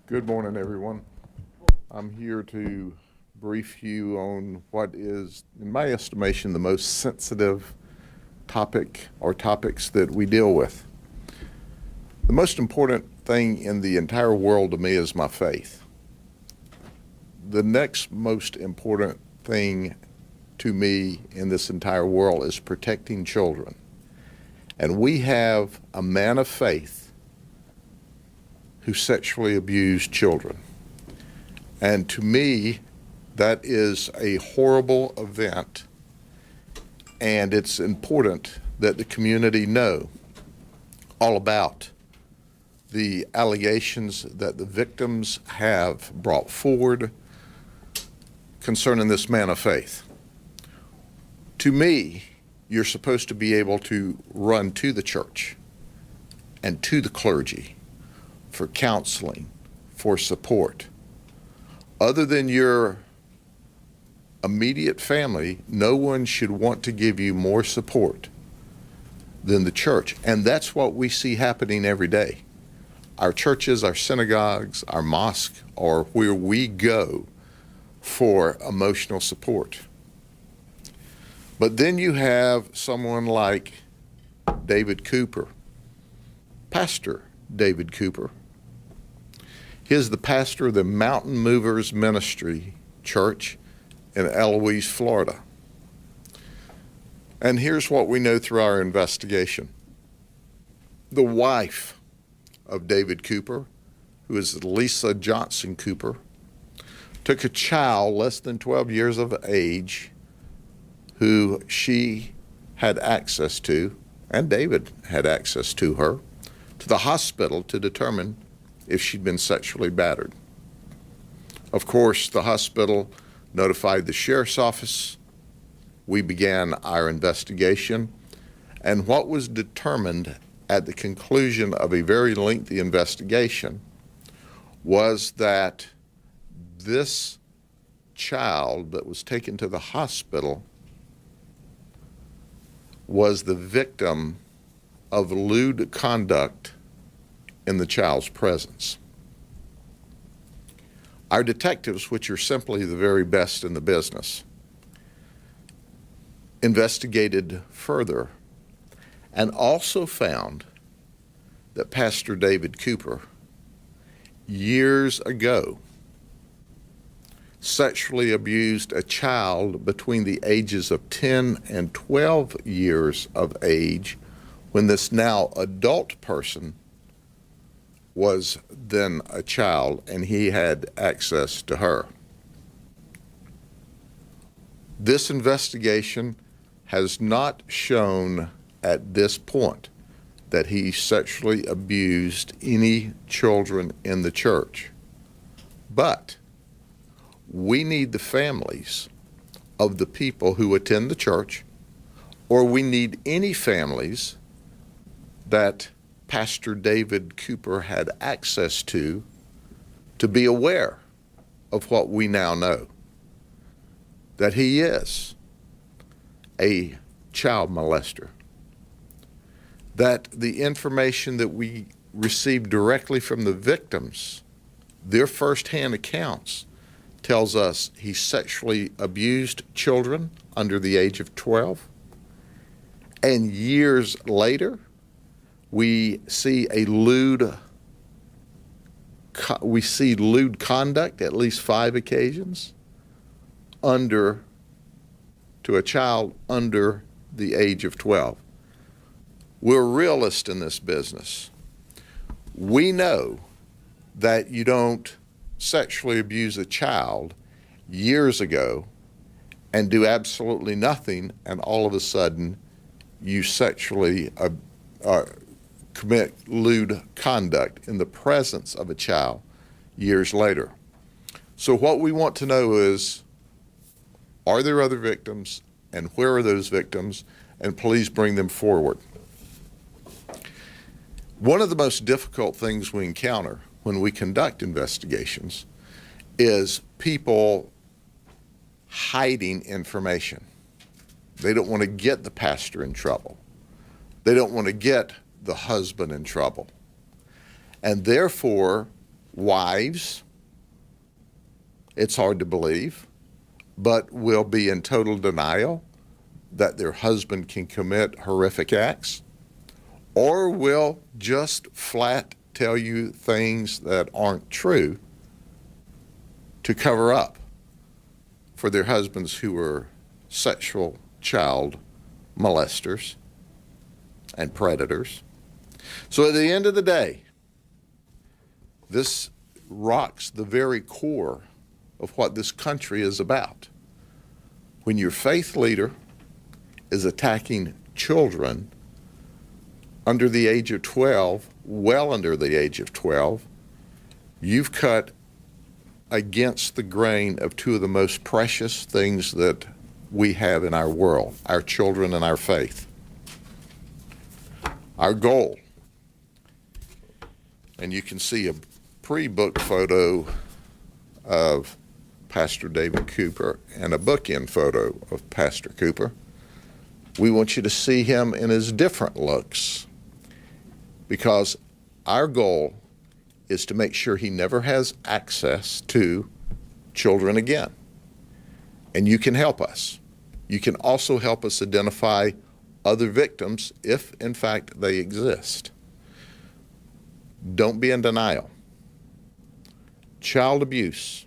Good morning, everyone. I'm here to brief you on what is, in my estimation, the most sensitive topic or topics that we deal with. The most important thing in the entire world to me is my faith. The next most important thing to me in this entire world is protecting children. And we have a man of faith who sexually abused children. And to me, that is a horrible event, and it's important that the community know all about the allegations that the victims have brought forward concerning this man of faith. To me, you're supposed to be able to run to the church and to the clergy for counseling, for support. Other than your immediate family, no one should want to give you more support than the church. And that's what we see happening every day. Our churches, our synagogues, our mosques are where we go for emotional support. But then you have someone like David Cooper, Pastor David Cooper. He is the pastor of the Mountain Movers Ministry Church in Eloise, Florida. And here's what we know through our investigation. The wife of David Cooper, who is Lisa Johnson Cooper, took a child less than 12 years of age who she had access to, and David had access to her, to the hospital to determine if she'd been sexually battered. Of course, the hospital notified the sheriff's office. We began our investigation, and what was determined at the conclusion of a very lengthy investigation was that this child that was taken to the hospital was the victim of lewd conduct in the child's presence. Our detectives, which are simply the very best in the business, investigated further and also found that Pastor David Cooper, years ago, sexually abused a child between the ages of 10 and 12 years of age when this now adult person was then a child and he had access to her. This investigation has not shown at this point that he sexually abused any children in the church. But we need the families of the people who attend the church, or we need any families that Pastor David Cooper had access to be aware of what we now know, that he is a child molester, that the information that we received directly from the victims, their firsthand accounts, tells us he sexually abused children under the age of 12, and years later, we see lewd conduct at least 5 occasions to a child under the age of 12. We're realists in this business. We know that you don't sexually abuse a child years ago and do absolutely nothing, and all of a sudden you sexually commit lewd conduct in the presence of a child years later. So what we want to know is, are there other victims, and where are those victims, and please bring them forward. One of the most difficult things we encounter when we conduct investigations is people hiding information. They don't want to get the pastor in trouble. They don't want to get the husband in trouble. And therefore, Wives, it's hard to believe, but will be in total denial that their husband can commit horrific acts, or will just flat tell you things that aren't true to cover up for their husbands who are sexual child molesters and predators. So at the end of the day, this rocks the very core of what this country is about. When your faith leader is attacking children under the age of 12, well under the age of 12, you've cut against the grain of two of the most precious things that we have in our world, our children and our faith. Our goal, and you can see a pre-book photo of Pastor David Cooper and a bookend photo of Pastor Cooper. We want you to see him in his different looks, because our goal is to make sure he never has access to children again. And you can help us. You can also help us identify other victims if, in fact, they exist. Don't be in denial. Child abuse,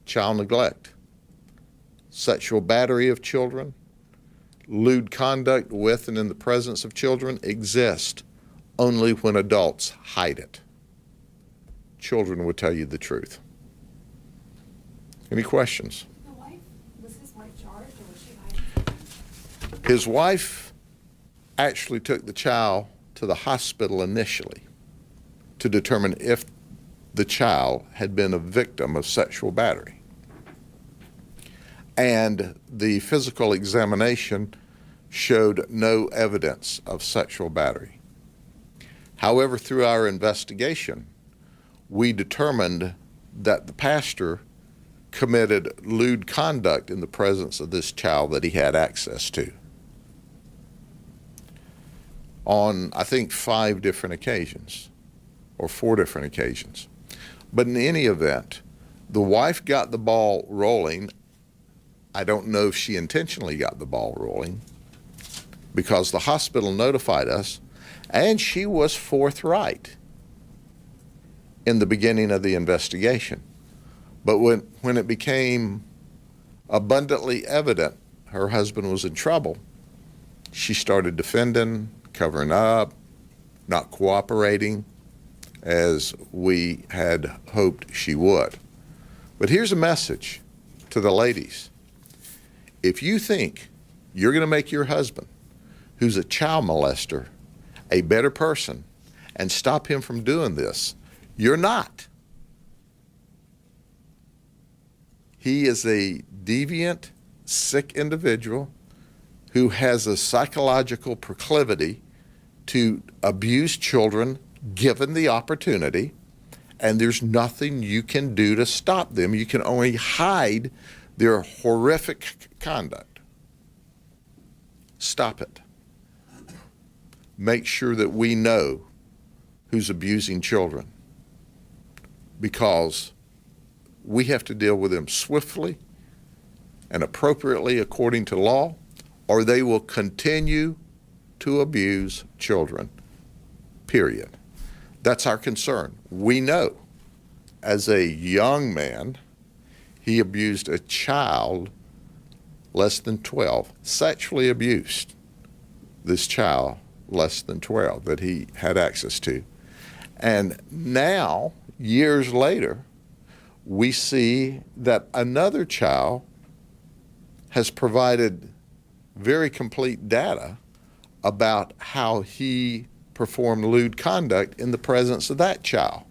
child neglect, sexual battery of children, lewd conduct with and in the presence of children exist only when adults hide it. Children will tell you the truth. Any questions? Was his wife charged, or was she hiding? His wife actually took the child to the hospital initially to determine if the child had been a victim of sexual battery. And the physical examination showed no evidence of sexual battery. However, through our investigation, we determined that the pastor committed lewd conduct in the presence of this child that he had access to on, I think, 5 different occasions or 4 different occasions. But in any event, the wife got the ball rolling. I don't know if she intentionally got the ball rolling, because the hospital notified us, and she was forthright in the beginning of the investigation. But when it became abundantly evident her husband was in trouble, she started defending, covering up, not cooperating as we had hoped she would. But here's a message to the ladies. If you think you're going to make your husband, who's a child molester, a better person and stop him from doing this, you're not. He is a deviant, sick individual who has a psychological proclivity to abuse children given the opportunity, and there's nothing you can do to stop them. You can only hide their horrific conduct. Stop it. Make sure that we know who's abusing children, because we have to deal with them swiftly and appropriately according to law, or they will continue to abuse children, period. That's our concern. We know as a young man, he abused a child less than 12, sexually abused this child less than 12 that he had access to. And now, years later, we see that another child has provided very complete data about how he performed lewd conduct in the presence of that child.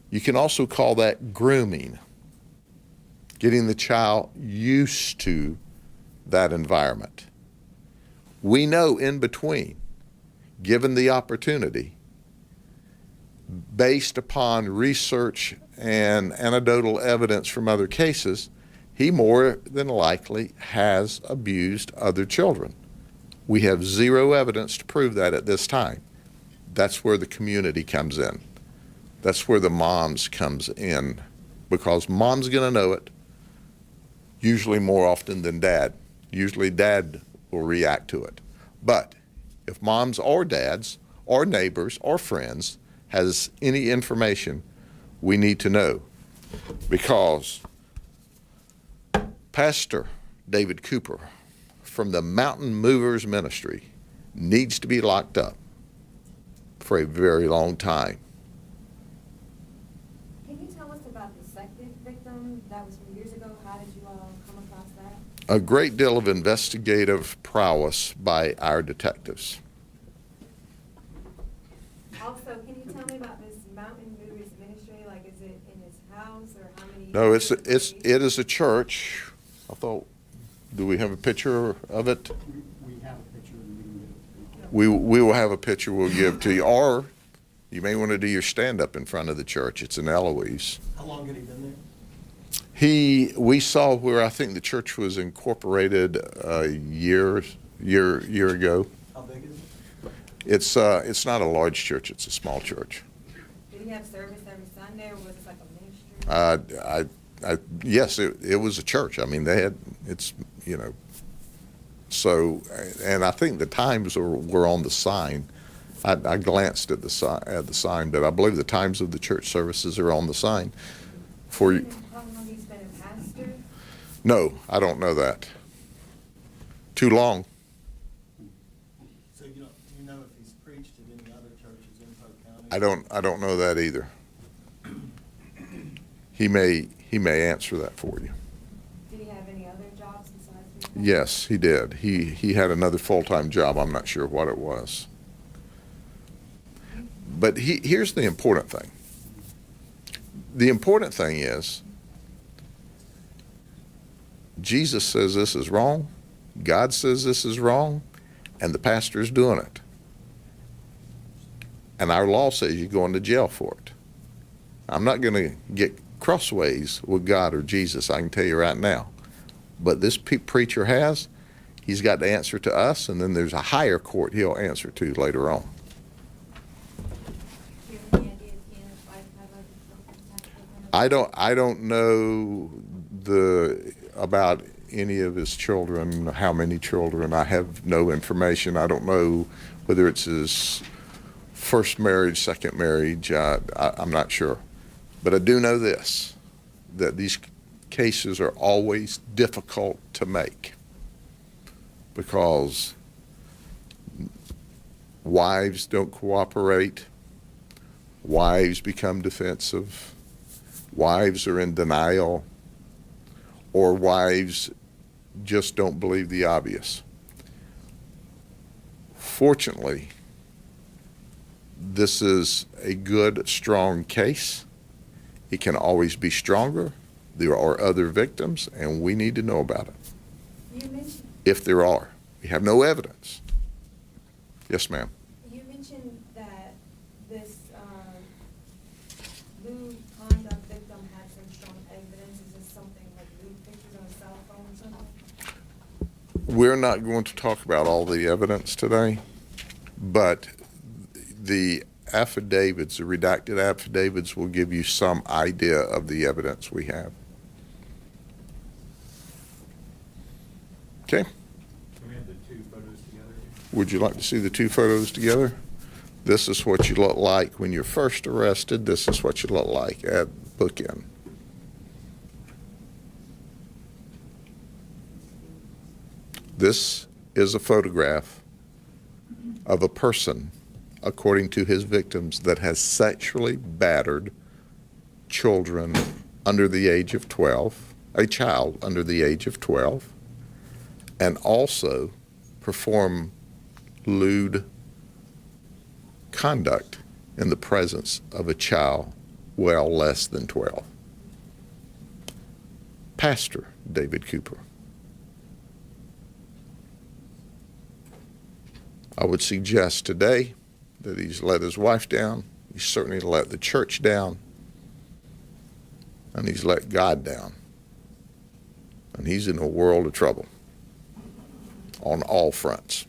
You can also call that grooming, getting the child used to that environment. We know in between, given the opportunity, based upon research and anecdotal evidence from other cases, he more than likely has abused other children. We have zero evidence to prove that at this time. That's where the community comes in. That's where the moms comes in, because mom's going to know it, usually more often than dad. Usually dad will react to it. But if moms or dads or neighbors or friends has any information, we need to know, because Pastor David Cooper from the Mountain Movers Ministry needs to be locked up for a very long time. Can you tell us about the second victim that was from years ago? How did you all come across that? A great deal of investigative prowess by our detectives. Also, can you tell me about this Mountain Movers Ministry? Like, is it in his house, or how many? No, it is a church. I thought, do we have a picture of it? We have a picture and we can get it. We will have a picture we'll give to you, or you may want to do your stand-up in front of the church. It's in Eloise. How long had he been there? We saw where I think the church was incorporated a year ago. How big is it? It's not a large church. It's a small church. Did he have service every Sunday, or was it like a ministry? Yes, it was a church. I mean, they had, it's, so, and I think the times were on the sign. I glanced at the sign, but I believe the times of the church services are on the sign for you. How long he's been a pastor? No, I don't know that. Too long. So you know if he's preached at any other churches in Polk County? I don't know that either. He may answer that for you. Did he have any other jobs besides being a pastor? Yes, he did. He had another full-time job. I'm not sure what it was. But here's the important thing. The important thing is, Jesus says this is wrong, God says this is wrong, and the pastor is doing it. And our law says you're going to jail for it. I'm not going to get crossways with God or Jesus, I can tell you right now. But this preacher he's got to answer to us, and then there's a higher court he'll answer to later on. Do you have any idea if he and his wife have other children? I don't know about any of his children, how many children. I have no information. I don't know whether it's his first marriage, second marriage. I'm not sure. But I do know this, that these cases are always difficult to make, because wives don't cooperate, wives become defensive, wives are in denial, or wives just don't believe the obvious. Fortunately, this is a good, strong case. It can always be stronger. There are other victims, and we need to know about it. You mentioned, If there are. We have no evidence. Yes, ma'am. you mentioned that this lewd conduct victim had some strong evidence. Is this something like lewd pictures on a cell phone or something? We're not going to talk about all the evidence today, but the affidavits, the redacted affidavits, will give you some idea of the evidence we have. Okay? Can we have the two photos together? Would you like to see the two photos together? This is what you look like when you're first arrested. This is what you look like at bookend. This is a photograph of a person, according to his victims, that has sexually battered children under the age of 12, a child under the age of 12, and also perform lewd conduct in the presence of a child well less than 12. Pastor David Cooper. I would suggest today that he's let his wife down, he's certainly let the church down, and he's let God down. And he's in a world of trouble on all fronts.